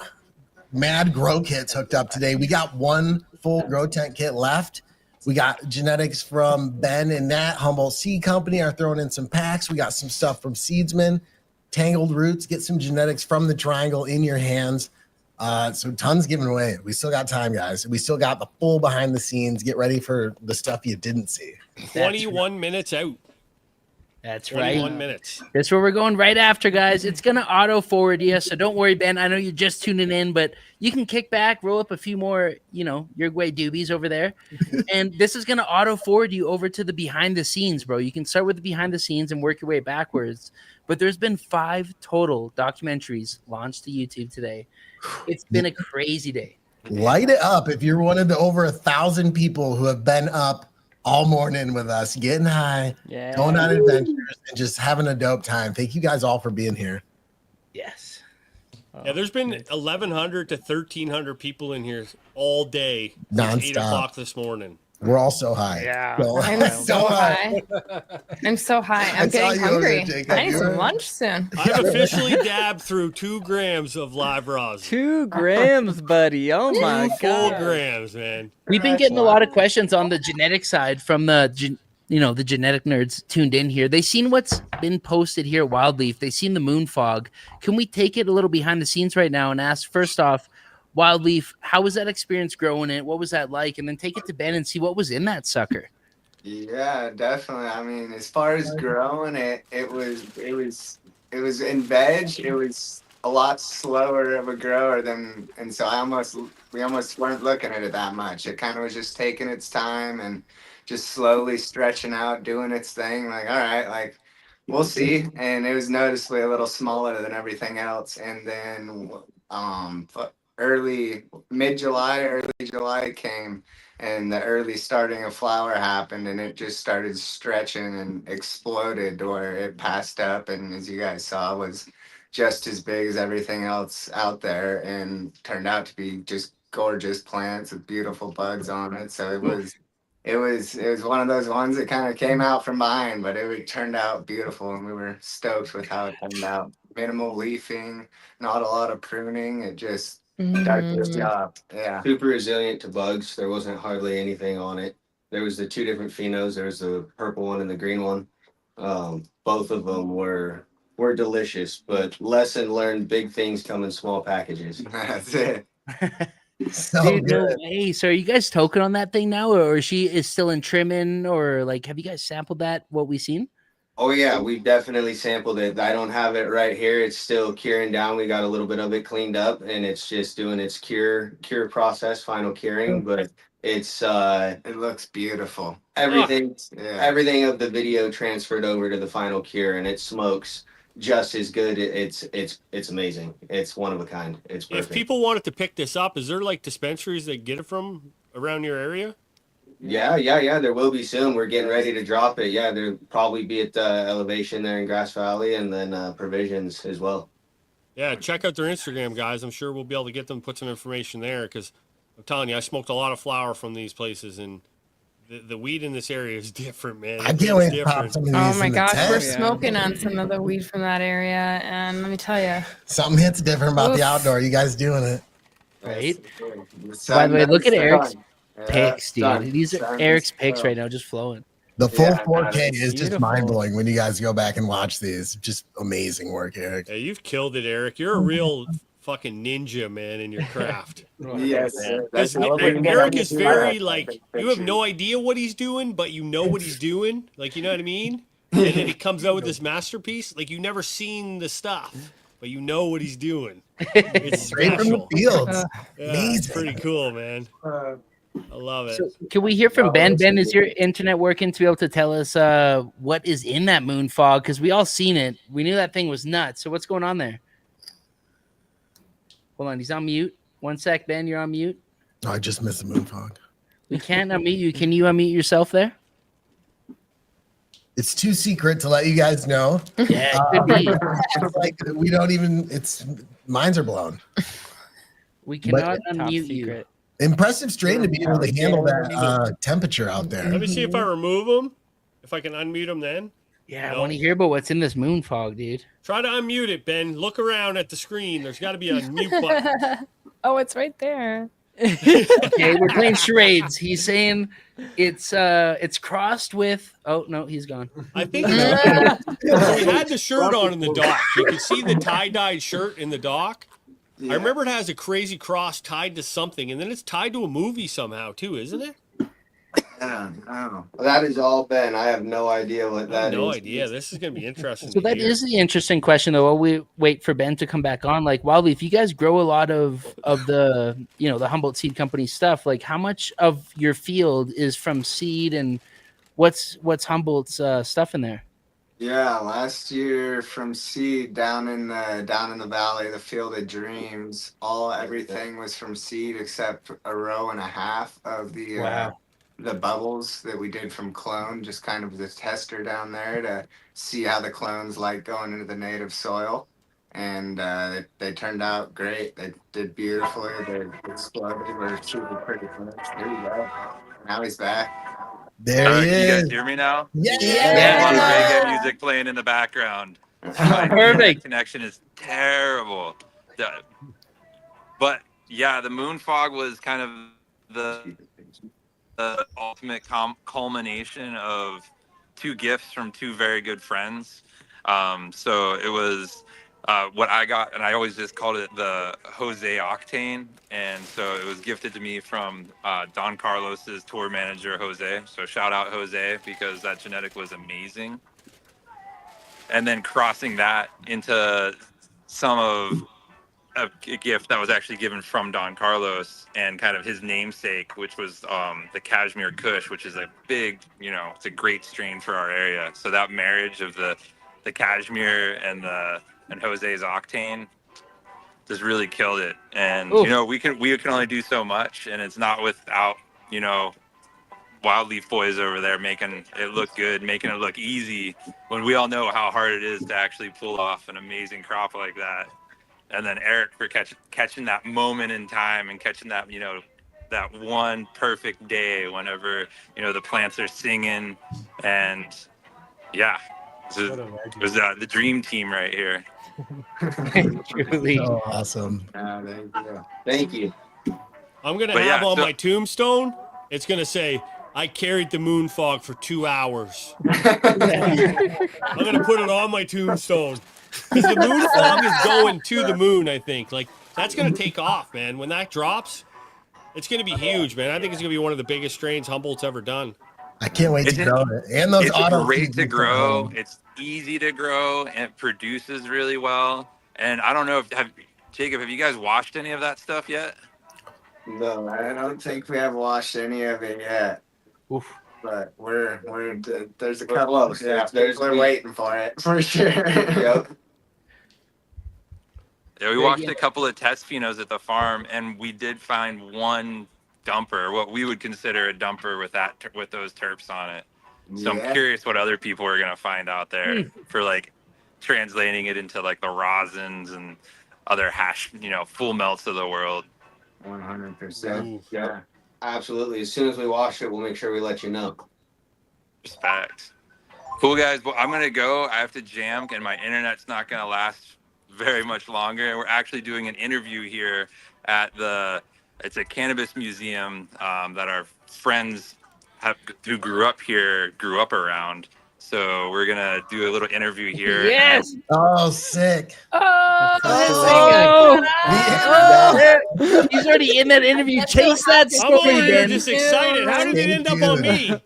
Speaker 2: mad grow kits hooked up today. We got one full grow tent kit left. We got genetics from Ben and Nat. Humboldt Seed Company are throwing in some packs. We got some stuff from Seedsman, Tangled Roots. Get some genetics from the triangle in your hands. So tons given away. We still got time, guys. We still got the full behind the scenes. Get ready for the stuff you didn't see.
Speaker 5: 21 minutes out.
Speaker 8: That's
Speaker 5: 21
Speaker 8: right.
Speaker 5: minutes.
Speaker 8: That's where we're going right after, guys. It's going to auto forward you. So don't worry, Ben. I know you're just tuning in, but you can kick back, roll up a few more, Uruguay doobies over there. And this is going to auto forward you over to the behind the scenes, bro. You can start with the behind the scenes and work your way backwards. But there's been 5 total documentaries launched to YouTube today. It's been a crazy day.
Speaker 2: Light it up if you're one of the over 1,000 people who have been up all morning with us, getting high, going on adventures, and just having a dope time. Thank you guys all for being here.
Speaker 8: Yes.
Speaker 5: Yeah, there's been 1,100 to 1,300 people in here all day since 8
Speaker 2: Nonstop.
Speaker 5: o'clock this morning.
Speaker 2: We're all so high.
Speaker 1: Yeah.
Speaker 2: So,
Speaker 3: I'm so high. I'm so high.
Speaker 2: I
Speaker 3: I'm
Speaker 2: saw
Speaker 3: getting
Speaker 2: you over there,
Speaker 3: hungry.
Speaker 2: Jacob.
Speaker 3: I need
Speaker 2: You
Speaker 3: some
Speaker 2: were-
Speaker 3: lunch soon.
Speaker 5: I've officially dabbed through 2 grams of live rosin.
Speaker 1: 2 grams, buddy. Oh my
Speaker 5: 2 full
Speaker 1: God.
Speaker 5: grams, man.
Speaker 8: We've been getting a lot of questions on the genetic side from the genetic nerds tuned in here. They seen what's been posted here at Wildleaf. They seen the moon fog. Can we take it a little behind the scenes right now and ask, first off, Wildleaf, how was that experience growing it? What was that like? And then take it to Ben and see what was in that sucker.
Speaker 9: Yeah, definitely. I mean, as far as growing it, it was in veg. It was a lot slower of a grower and so we almost weren't looking at it that much. It kind of was just taking its time and just slowly stretching out, doing its thing. Like, all right, like we'll see. And it was noticeably a little smaller than everything else. And then early July came, and the early starting of flower happened, and it just started stretching and exploded where it passed up, and as you guys saw, was just as big as everything else out there, and turned out to be just gorgeous plants with beautiful buds on it. So it was one of those ones that kind of came out from behind, but it turned out beautiful, and we were stoked with how it turned out. Minimal leafing, not a lot of pruning. It just did its job. Yeah.
Speaker 7: Super resilient to bugs. There wasn't hardly anything on it. There was the 2 different phenos. There was the purple one and the green one. Both of them were delicious, but lesson learned: big things come in small packages.
Speaker 9: That's it.
Speaker 2: So
Speaker 8: Dude, no
Speaker 2: good.
Speaker 8: way. So are you guys token on that thing now, or she is still in trimming, or like have you guys sampled that, what we seen?
Speaker 7: Oh yeah, we've definitely sampled it. I don't have it right here. It's still curing down. We got a little bit of it cleaned up, and it's just doing its cure process, final curing. But it's
Speaker 9: It looks beautiful.
Speaker 7: everything
Speaker 9: Yeah.
Speaker 7: everything of the video transferred over to the final cure, and it smokes just as good. It's amazing. It's one of a kind. It's perfect.
Speaker 5: If people wanted to pick this up, is there like dispensaries they get it from around your area?
Speaker 7: Yeah. There will be soon. We're getting ready to drop it. Yeah, there'll probably be at the elevation there in Grass Valley, and then provisions as well.
Speaker 5: Yeah, check out their Instagram, guys. I'm sure we'll be able to get them, put some information there, because I'm telling you, I smoked a lot of flower from these places, and the weed in this area is different, man.
Speaker 2: I can't wait to pop some of these.
Speaker 3: Oh my
Speaker 2: in the
Speaker 3: gosh, we're
Speaker 2: tent.
Speaker 3: smoking on some of the weed from that area, and let me tell you,
Speaker 2: Something hits different about the
Speaker 3: Oof.
Speaker 2: outdoor. You guys doing it.
Speaker 8: Right.
Speaker 9: The
Speaker 8: By the way, look at
Speaker 9: sun-
Speaker 8: Eric's
Speaker 9: Yeah,
Speaker 8: picks, dude.
Speaker 9: sun-
Speaker 8: These are
Speaker 9: sun
Speaker 8: Eric's
Speaker 9: is
Speaker 8: picks
Speaker 9: so-
Speaker 8: right now, just flowing.
Speaker 2: The full
Speaker 9: Yeah,
Speaker 2: 4K
Speaker 9: it's
Speaker 2: is just
Speaker 1: beautiful.
Speaker 2: mind blowing when you guys go back and watch these. Just amazing work, Eric.
Speaker 5: Yeah, you've killed it, Eric. You're a real fucking ninja, man, in your craft.
Speaker 9: Yes, sir. That's
Speaker 5: Because
Speaker 9: how we're gonna get
Speaker 5: Eric
Speaker 9: on
Speaker 5: is
Speaker 9: the
Speaker 5: very
Speaker 9: live
Speaker 5: like
Speaker 9: picture.
Speaker 5: you have no idea what he's doing, but you know what he's doing. Like, you know what I mean? And then he comes out with this masterpiece. Like, you've never seen the stuff, but you know what he's doing. It's
Speaker 2: Straight from the
Speaker 5: special.
Speaker 2: fields.
Speaker 5: Yeah, it's
Speaker 2: Amazing.
Speaker 5: pretty cool, man. I love it.
Speaker 8: So can we hear from Ben? Ben, is your internet working to be able to tell us what is in that moon fog? Because we all seen it. We knew that thing was nuts. So what's going on there? Hold on, he's on mute. 1 sec, Ben, you're on mute.
Speaker 2: Oh, I just missed the moon fog.
Speaker 8: We can't unmute you. Can you unmute yourself there?
Speaker 2: It's too secret to let you guys know.
Speaker 8: Yeah, it could be.
Speaker 2: It's like we don't even. It's minds are blown.
Speaker 8: We cannot
Speaker 1: Top
Speaker 8: unmute
Speaker 1: secret.
Speaker 2: Impressive strain to be able to handle that temperature out there.
Speaker 5: Let me see if I remove them. If I can unmute them then.
Speaker 8: you. Yeah,
Speaker 5: No.
Speaker 8: I want to hear about what's in this moon fog, dude.
Speaker 5: Try to unmute it, Ben. Look around at the screen. There's got to be a mute button.
Speaker 3: Oh, it's right there.
Speaker 8: Okay, we're playing charades. He's saying it's crossed with. Oh no, he's gone.
Speaker 5: I think it's so we had the shirt on in the dock. You could see the tie-dyed shirt in the dock.
Speaker 9: Yeah.
Speaker 5: I remember it has a crazy cross tied to something, and then it's tied to a movie somehow too, isn't it?
Speaker 9: Yeah, no.
Speaker 7: That is all Ben. I have no idea what
Speaker 5: I
Speaker 7: that
Speaker 5: have
Speaker 7: is.
Speaker 5: no idea. This is going to be interesting.
Speaker 8: So
Speaker 5: to
Speaker 8: that
Speaker 5: hear.
Speaker 8: is the interesting question, though. While we wait for Ben to come back on, like Wildleaf, you guys grow a lot of the the Humboldt Seed Company stuff. Like, how much of your field is from seed, and what's Humboldt's stuff in there?
Speaker 9: Yeah, last year from seed down in the valley, the Field of Dreams, everything was from seed except a row and a half of the bubbles that we did from clone, just kind of the tester down there to see how the clones like going into the native soil. And they turned out great. They did beautifully. They exploded. We're super pretty close. There you go. Now he's back.
Speaker 2: There he
Speaker 10: Can you guys
Speaker 2: is.
Speaker 10: hear me now?
Speaker 2: Yeah.
Speaker 10: A lot of reggae music playing in the background. My
Speaker 8: Perfect.
Speaker 10: connection is terrible. But yeah, the moon fog was kind of the ultimate culmination of two gifts from two very good friends. So it was what I got, and I always just called it the Jose Octane. And so it was gifted to me from Don Carlos's tour manager, Jose. So shout out Jose, because that genetic was amazing. And then crossing that into some of a gift that was actually given from Don Carlos and kind of his namesake, which was the Cashmere Kush, which is a big, it's a great strain for our area. So that marriage of the Cashmere and Jose's Octane just really killed it. And we can only do so much, and it's not without Wildleaf boys over there making it look good, making it look easy, when we all know how hard it is to actually pull off an amazing crop like that. And then Eric for catching that moment in time and catching that, that one perfect day whenever, the plants are singing. And yeah, it was the dream team right here.
Speaker 8: Truly.
Speaker 2: So awesome.
Speaker 7: Thank you.
Speaker 5: I'm going to have on my tombstone, it's going to say, I carried the moon fog for 2 hours. I'm going to put it on my tombstone. Because the moon fog is going to the moon, I think. Like, that's going to take off, man. When that drops, it's going to be huge, man. I think it's going to be one of the biggest strains Humboldt's ever done.
Speaker 2: I can't wait to grow it. And those
Speaker 10: It's
Speaker 2: auto
Speaker 10: great to grow. It's easy to grow, and it produces really well. And I don't know Jacob, have you guys washed any of that stuff yet?
Speaker 9: No, I don't think we have washed any of it yet.
Speaker 8: Oof.
Speaker 9: But there's a couple of
Speaker 7: close.
Speaker 9: we're waiting for it for sure.
Speaker 7: Yep.
Speaker 10: Yeah, we watched a couple of test phenos at the farm, and we did find one dumper, what we would consider a dumper with those terps on it. So I'm curious what other people are gonna find out there for like translating it into like the rosins and other hash, full melts of the world.
Speaker 9: 100%.
Speaker 7: Yeah, absolutely. As soon as we wash it, we'll make sure we let you know.
Speaker 10: Respect. Cool, guys. Well, I'm gonna go. I have to jam, and my internet's not gonna last very much longer. And we're actually doing an interview here at it's a cannabis museum that our friends who grew up around. So we're gonna do a little interview here.
Speaker 8: Yes.
Speaker 2: Oh, sick.
Speaker 8: He's already in that interview. Chase that
Speaker 5: I'm over
Speaker 8: story,
Speaker 5: here
Speaker 8: Ben.
Speaker 5: just excited. How did it end up on me?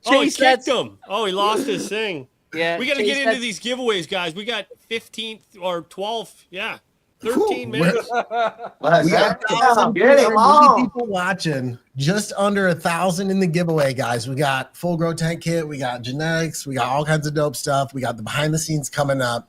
Speaker 5: Oh, he
Speaker 8: Chase that.
Speaker 5: kicked him. Oh, he lost his thing.
Speaker 8: Yeah.
Speaker 5: We got to
Speaker 8: Chase
Speaker 5: get
Speaker 8: that-
Speaker 5: into these giveaways, guys. We got 15 or 12. Yeah. 13
Speaker 2: Cool.
Speaker 5: minutes.
Speaker 2: We got
Speaker 9: Get him all.
Speaker 2: people watching. Just under 1,000 in the giveaway, guys. We got full grow tent kit. We got genetics. We got all kinds of dope stuff. We got the behind the scenes coming up.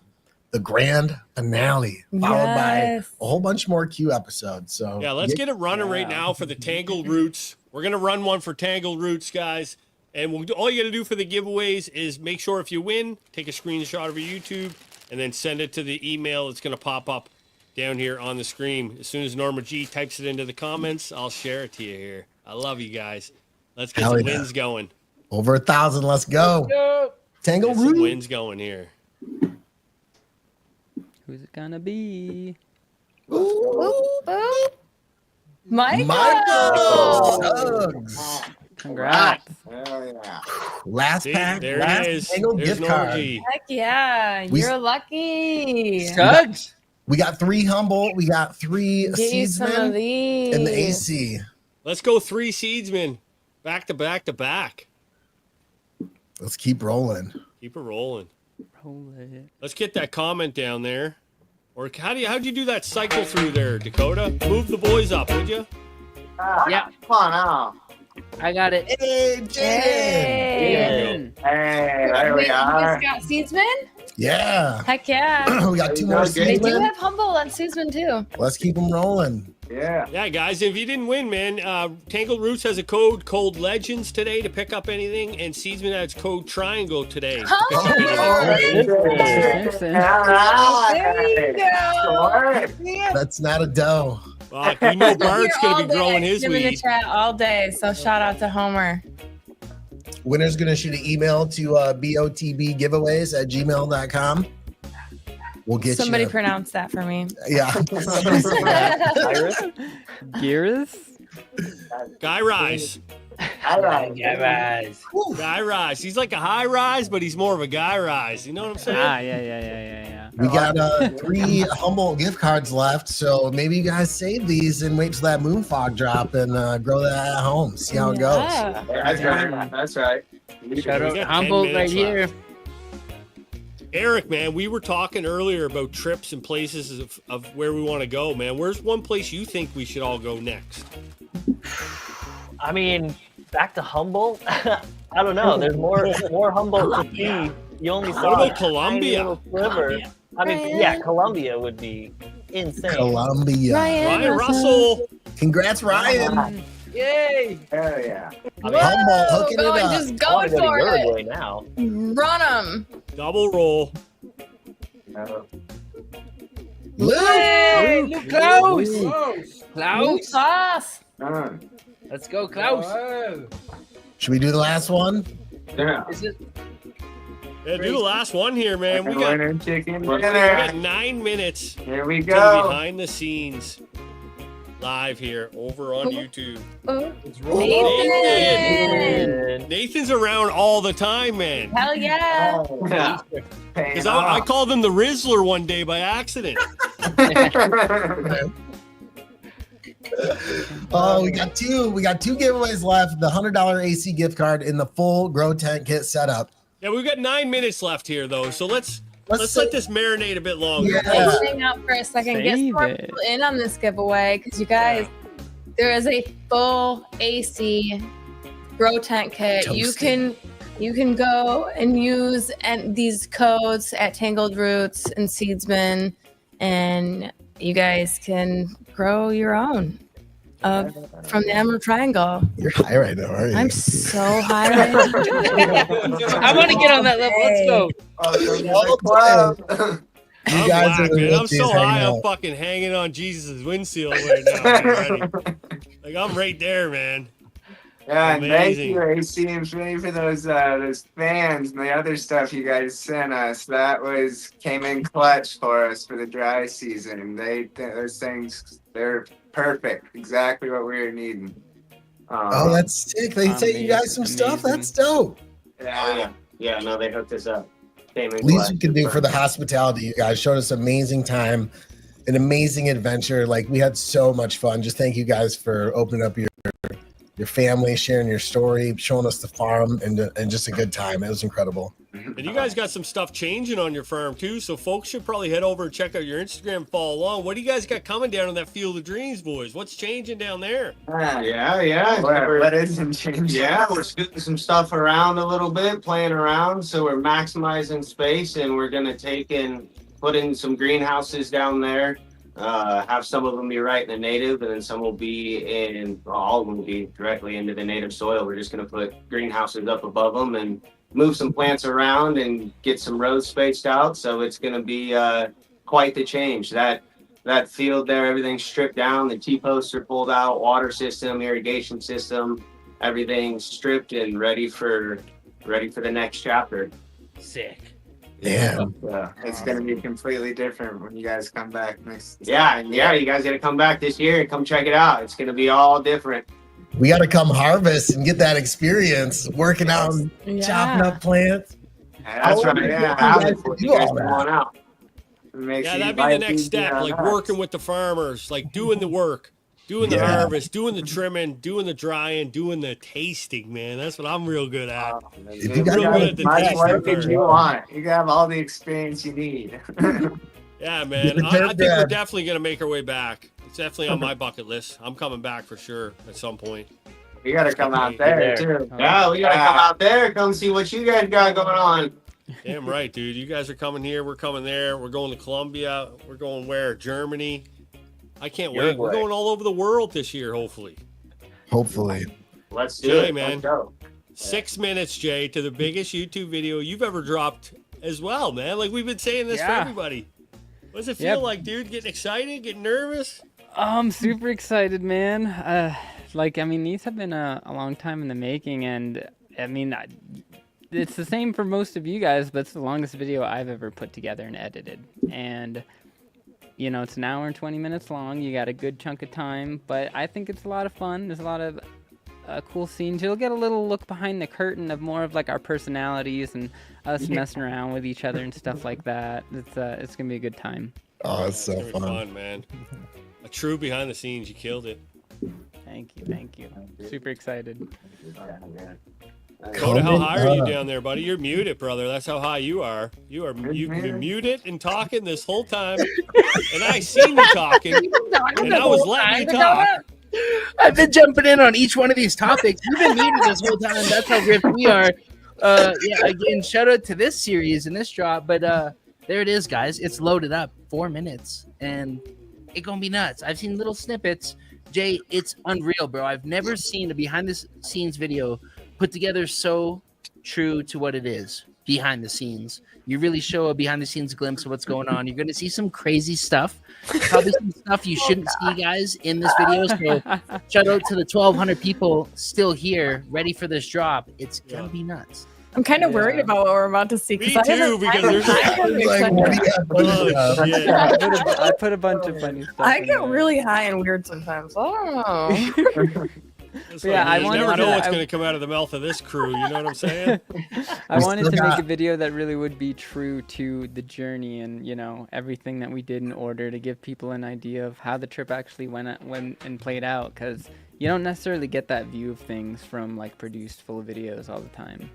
Speaker 2: The grand finale, followed by a whole bunch more Q episodes. So
Speaker 5: Yeah, let's get it running right now for the Tangled Roots. We're going to run one for Tangled Roots, guys. And all you got to do for the giveaways is make sure if you win, take a screenshot of your YouTube, and then send it to the email that's going to pop up down here on the screen. As soon as Norma G types it into the comments, I'll share it to you here. I love you guys. Let's get some wins going.
Speaker 2: Over 1,000. Let's go. Tangle
Speaker 5: Some wins going here.
Speaker 1: Who's it gonna be?
Speaker 3: Michael.
Speaker 2: Suggs.
Speaker 1: Congrats.
Speaker 9: Hell yeah.
Speaker 2: Last pack.
Speaker 5: There
Speaker 2: last
Speaker 5: it is.
Speaker 2: Tangle
Speaker 5: There's
Speaker 2: gift
Speaker 5: Norma
Speaker 2: card.
Speaker 5: G.
Speaker 3: Heck yeah, you're lucky.
Speaker 8: Suggs.
Speaker 2: We got 3 Humboldt. We got 3
Speaker 3: Get you some of
Speaker 2: Seedsmen
Speaker 3: these.
Speaker 2: and the AC.
Speaker 5: Let's go 3 seedsmen. Back to back to back.
Speaker 2: Let's keep rolling.
Speaker 5: Keep it rolling.
Speaker 1: Roll it.
Speaker 5: Let's get that comment down there. Or how'd you do that cycle through there, Dakota? Move the boys up, would you?
Speaker 8: Yeah.
Speaker 9: Come on now.
Speaker 8: I got it.
Speaker 2: Hey, Jaden.
Speaker 3: Hey.
Speaker 9: Hey, there
Speaker 3: Wait,
Speaker 9: we
Speaker 3: you
Speaker 9: are.
Speaker 3: guys got Seedsman?
Speaker 2: Yeah.
Speaker 3: Heck yeah.
Speaker 2: We got 2 more
Speaker 3: They do
Speaker 2: Seedsmen.
Speaker 3: have Humboldt on Seedsman too.
Speaker 2: Let's keep them rolling.
Speaker 9: Yeah.
Speaker 5: Yeah, guys, if you didn't win, man, Tangled Roots has a code called Legends today to pick up anything, and Seedsman has code Triangle today. To pick up anything.
Speaker 1: Simpson.
Speaker 3: There you go.
Speaker 2: That's not a dough.
Speaker 5: Fuck, you know Bart's
Speaker 3: Here
Speaker 5: going
Speaker 3: all
Speaker 5: to be growing
Speaker 3: day.
Speaker 5: his
Speaker 3: I'm in the
Speaker 5: weed.
Speaker 3: chat all day, so shout out to Homer.
Speaker 2: Winner's going to shoot an email to botbgiveaways@gmail.com. We'll get
Speaker 3: Somebody
Speaker 2: you.
Speaker 3: pronounce that for me.
Speaker 2: Yeah. Somebody say that.
Speaker 6: Iris?
Speaker 1: Gears?
Speaker 5: Guy Rise. Guy Rise. He's like a high rise, but he's more of a guy rise. You know what I'm saying?
Speaker 1: Ah, yeah.
Speaker 2: We got 3 Humboldt gift cards left, so maybe you guys save these and wait till that moon fog drop and grow that at home. See how it goes.
Speaker 3: Yeah.
Speaker 9: That's right. That's right.
Speaker 8: Shout
Speaker 5: We
Speaker 8: out
Speaker 5: got 10
Speaker 8: Humboldt right
Speaker 5: minutes
Speaker 8: here.
Speaker 5: left. Eric, man, we were talking earlier about trips and places of where we want to go, man. Where's one place you think we should all go next?
Speaker 6: I mean, back to Humboldt. I don't know. There's more Humboldt to see. You only saw
Speaker 5: about
Speaker 6: a tiny
Speaker 5: Colombia?
Speaker 6: little sliver. I mean, yeah, Colombia would be insane.
Speaker 2: Columbia.
Speaker 5: Ryan Russell.
Speaker 2: Congrats, Ryan.
Speaker 8: Yay!
Speaker 9: Hell yeah.
Speaker 2: Humboldt hooking
Speaker 3: Go
Speaker 2: it
Speaker 3: and
Speaker 2: up.
Speaker 3: just
Speaker 6: I
Speaker 3: go
Speaker 6: want to go
Speaker 3: for
Speaker 6: to
Speaker 3: it.
Speaker 6: Uruguay now.
Speaker 3: Run them.
Speaker 5: Double roll.
Speaker 2: Luke.
Speaker 8: Klaus! Klaus!
Speaker 3: Sauce.
Speaker 8: Let's go, Klaus!
Speaker 2: Should we do the last one?
Speaker 9: Yeah.
Speaker 8: Is it?
Speaker 5: Yeah, do the last one here, man. We got
Speaker 9: chicken
Speaker 5: we got 9 minutes
Speaker 9: Here we
Speaker 5: to
Speaker 9: go.
Speaker 5: behind the scenes live here over on YouTube.
Speaker 3: Nathan.
Speaker 5: Nathan's around all the time, man.
Speaker 3: Hell yeah.
Speaker 9: Yeah.
Speaker 5: Because I called him the Rizzler one day by accident.
Speaker 2: Oh, we got two giveaways left. The $100 AC gift card in the full grow tent kit setup.
Speaker 5: Yeah, we've got 9 minutes left here, though. So let's
Speaker 2: Let's
Speaker 5: let this marinate a bit longer.
Speaker 2: Yeah.
Speaker 3: Let's hang out for a second. Get
Speaker 1: Save
Speaker 3: some more
Speaker 1: it.
Speaker 3: people in on this giveaway because you guys, there is a full AC grow tent kit.
Speaker 2: Toasted.
Speaker 3: You can go and use these codes at Tangled Roots and Seedsman, and you guys can grow your own from the Emerald Triangle.
Speaker 2: You're high right now, aren't you?
Speaker 3: I'm so high right now.
Speaker 8: I want to get on that level. Let's go.
Speaker 2: You
Speaker 5: I'm
Speaker 2: guys
Speaker 5: black,
Speaker 2: are the
Speaker 5: man. I'm
Speaker 2: realties
Speaker 5: so
Speaker 2: hanging
Speaker 5: high, I'm
Speaker 2: out.
Speaker 5: fucking hanging on Jesus' windshield right now. Already. Like I'm right there, man.
Speaker 9: Yeah, and thank
Speaker 5: Amazing.
Speaker 9: you, AC Infinity, for those fans and the other stuff you guys sent us. That came in clutch for us for the dry season. Those things, they're perfect, exactly what we were needing.
Speaker 2: Oh, that's sick. They sent you guys some stuff. That's dope.
Speaker 9: yeah.
Speaker 7: No, they hooked us up.
Speaker 2: Least you can do for the hospitality. You guys showed us amazing time, an amazing adventure. Like we had so much fun. Just thank you guys for opening up your family, sharing your story, showing us the farm, and just a good time. It was incredible.
Speaker 5: And you guys got some stuff changing on your farm too, so folks should probably head over and check out your Instagram and follow along. What do you guys got coming down on that Field of Dreams, boys? What's changing down there?
Speaker 7: Yeah.
Speaker 9: What isn't changing?
Speaker 7: Yeah, we're scooting some stuff around a little bit, playing around. So we're maximizing space, and we're gonna take and put in some greenhouses down there. Have some of them be right in the native, and then some will be in, well, all of them will be directly into the native soil. We're just going to put greenhouses up above them and move some plants around and get some rows spaced out. So it's going to be quite the change. That field there, everything's stripped down. The T-posts are pulled out, water system, irrigation system, everything's stripped and ready for the next chapter.
Speaker 8: Sick.
Speaker 2: Yeah.
Speaker 9: It's gonna be completely different when you guys come back next.
Speaker 7: Yeah, you guys got to come back this year and come check it out. It's going to be all different.
Speaker 2: We got to come harvest and get that experience working out and chopping up plants.
Speaker 7: That's right. Yeah, you guys come on out.
Speaker 5: Yeah, that'd be the next step, like working with the farmers, like doing the work, doing the harvest, doing the trimming, doing the drying, doing the tasting, man. That's what I'm real good at.
Speaker 2: If you got
Speaker 5: real good at the tasting part.
Speaker 9: you want, you have all the experience you need.
Speaker 5: Yeah, man. I think we're definitely going to make our way back. It's definitely on my bucket list. I'm coming back for sure at some point.
Speaker 9: You gotta come out there too.
Speaker 7: Yeah, we got to come out there, come see what you guys got going on.
Speaker 5: Damn right, dude. You guys are coming here. We're coming there. We're going to Colombia. We're going where? Germany. I can't wait.
Speaker 6: Uruguay.
Speaker 5: We're going all over the world this year, hopefully.
Speaker 2: Hopefully.
Speaker 7: Let's do
Speaker 5: Jay,
Speaker 7: it,
Speaker 5: man.
Speaker 7: Let's go.
Speaker 5: 6 minutes, Jay, to the biggest YouTube video you've ever dropped as well, man. Like we've been saying this for everybody. What does it feel like, dude? Getting excited? Getting nervous?
Speaker 1: I'm super excited, man. These have been a long time in the making, and it's the same for most of you guys, but it's the longest video I've ever put together and edited. And, it's an hour and 20 minutes long. You got a good chunk of time, but I think it's a lot of fun. There's a lot of cool scenes. You'll get a little look behind the curtain of more of like our personalities and us messing around with each other and stuff like that. It's gonna be a good time.
Speaker 2: Oh, it's so
Speaker 5: It's gonna be
Speaker 2: fun.
Speaker 5: fun, man. A true behind the scenes. You killed it.
Speaker 1: Thank you. Super excited.
Speaker 5: Coda, how high are you down there, buddy? You're muted, brother. That's how high you are. You've been muted and talking this whole time, and I seen you talking, and I was letting you talk.
Speaker 8: I've been jumping in on each one of these topics. You've been muted this whole time. That's how gripped we are. Again, shout out to this series and this drop. But there it is, guys. It's loaded up. 4 minutes, and it gonna be nuts. I've seen little snippets. Jay, it's unreal, bro. I've never seen a behind the scenes video put together so true to what it is behind the scenes. You really show a behind the scenes glimpse of what's going on. You're going to see some crazy stuff, probably some stuff you shouldn't see, guys, in this video. So shout out to the 1,200 people still here, ready for this drop. It's going to be nuts.
Speaker 3: I'm kind of worried about what we're about to see.
Speaker 5: Me too, because there's
Speaker 1: I put a bunch of funny stuff.
Speaker 3: I
Speaker 1: in
Speaker 3: get
Speaker 1: there.
Speaker 3: really high and weird sometimes. I don't know.
Speaker 1: Yeah,
Speaker 5: you never know what's going to come out of the mouth of this crew. You know what I'm saying?
Speaker 1: I wanted to make a video that really would be true to the journey and, everything that we did in order to give people an idea of how the trip actually went and played out. Because you don't necessarily get that view of things from like produced full videos all the time.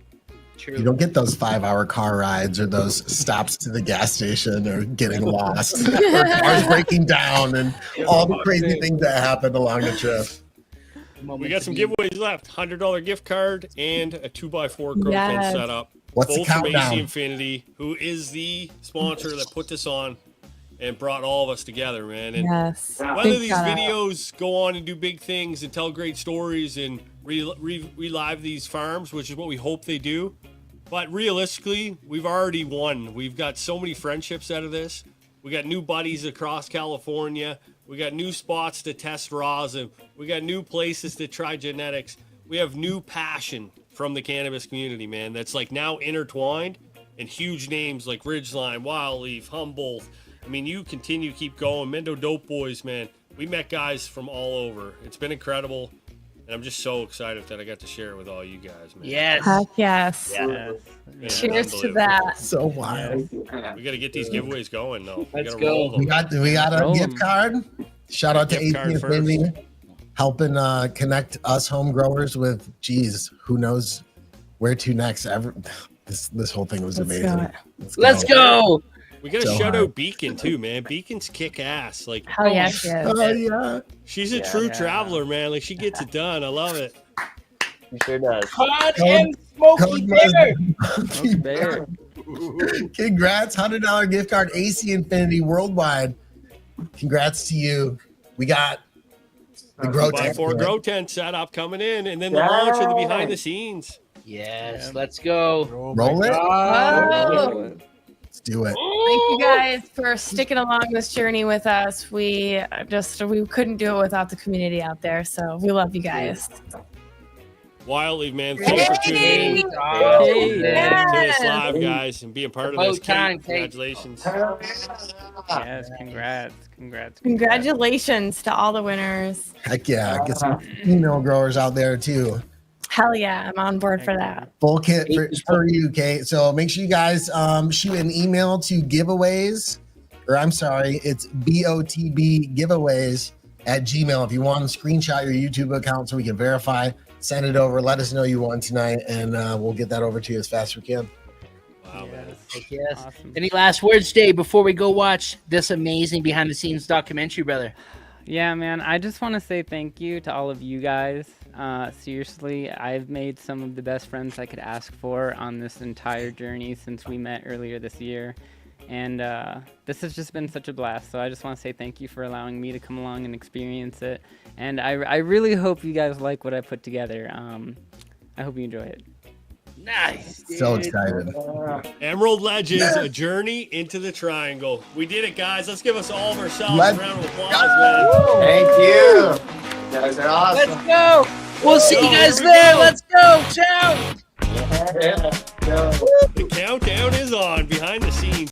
Speaker 2: You don't get those 5-hour car rides or those stops to the gas station or getting lost or cars breaking down and all the crazy things that happen along the trip.
Speaker 5: We got some giveaways left. $100 gift card and a 2x4 grow tent setup.
Speaker 2: What's the
Speaker 5: Both from AC
Speaker 2: countdown?
Speaker 5: Infinity, who is the sponsor that put this on and brought all of us together, man. And
Speaker 3: Yes.
Speaker 5: whether these videos go on and do big things and tell great stories and relive these farms, which is what we hope they do, but realistically, we've already won. We've got so many friendships out of this. We got new buddies across California. We got new spots to test rosin. We got new places to try genetics. We have new passion from the cannabis community, man, that's like now intertwined, and huge names like Ridgeline, Wildleaf, Humboldt. I mean, you continue to keep going. Mendo Dope Boys, man. We met guys from all over. It's been incredible. And I'm just so excited that I got to share it with all you guys, man.
Speaker 8: Yes.
Speaker 3: Heck yes.
Speaker 5: Man,
Speaker 3: Cheers to
Speaker 5: unbelievable.
Speaker 3: that.
Speaker 2: So wild.
Speaker 5: We got to get these giveaways going, though.
Speaker 8: Let's
Speaker 5: gotta
Speaker 8: go.
Speaker 5: roll them.
Speaker 2: We got a
Speaker 1: Roll 'em.
Speaker 2: gift card. Shout out to
Speaker 5: Gift
Speaker 2: AC
Speaker 5: card
Speaker 2: Infinity, helping connect us home growers with, who knows where to next. This whole thing was amazing.
Speaker 8: Let's go.
Speaker 5: We got to
Speaker 2: So
Speaker 5: shout
Speaker 2: hard.
Speaker 5: out Beacon, too, man. Beacon's kick ass. Like,
Speaker 3: Hell yeah, she is.
Speaker 2: Oh, yeah.
Speaker 5: she's a true traveler, man. Like, she gets it done. I love it.
Speaker 6: He sure does.
Speaker 8: Hot and smoky bear.
Speaker 1: Bear.
Speaker 2: Congrats, $100 gift card, AC Infinity worldwide. congrats to you. We got the grow
Speaker 5: Buy
Speaker 2: tent.
Speaker 5: 4 grow tent setup coming in, and then the launch of the behind the scenes.
Speaker 8: Yes, let's go.
Speaker 2: Roll it.
Speaker 3: Whoa.
Speaker 2: Let's do it.
Speaker 3: Thank you guys for sticking along this journey with us. We couldn't do it without the community out there. So we love you guys.
Speaker 5: Wildly, man. Thanks for tuning in
Speaker 8: Hey,
Speaker 5: to
Speaker 3: Yes.
Speaker 5: this live, guys, and being part of
Speaker 8: About
Speaker 5: this.
Speaker 8: time,
Speaker 5: Kate,
Speaker 8: Kate.
Speaker 5: congratulations.
Speaker 1: Yes, congrats.
Speaker 3: Congratulations to all the winners.
Speaker 2: Heck yeah. Get some female growers out there too.
Speaker 3: Hell yeah, I'm on board for that.
Speaker 2: Full kit for you, Kate. So make sure you guys shoot an email to giveaways, or I'm sorry, it's BOTB giveaways at Gmail. If you want to screenshot your YouTube account so we can verify, send it over. Let us know you won tonight, and we'll get that over to you as fast as we can.
Speaker 5: Wow, man.
Speaker 8: Yes.
Speaker 1: Awesome.
Speaker 8: Any last words, Dave, before we go watch this amazing behind the scenes documentary, brother?
Speaker 1: Yeah, man, I just want to say thank you to all of you guys. Seriously, I've made some of the best friends I could ask for on this entire journey since we met earlier this year. And this has just been such a blast. So I just want to say thank you for allowing me to come along and experience it. And I really hope you guys like what I put together. I hope you enjoy it.
Speaker 8: Nice.
Speaker 2: So
Speaker 8: dude.
Speaker 2: excited.
Speaker 5: Emerald Legends, a journey into the triangle. We did it, guys. Let's give us all of ourselves
Speaker 2: Let's
Speaker 5: a round of applause, man.
Speaker 9: Thank you. You guys are awesome.
Speaker 8: Let's go. We'll see you guys
Speaker 5: Here we
Speaker 8: there.
Speaker 5: go.
Speaker 8: Let's go. Ciao.
Speaker 9: Yeah.
Speaker 5: The countdown is on behind the scenes.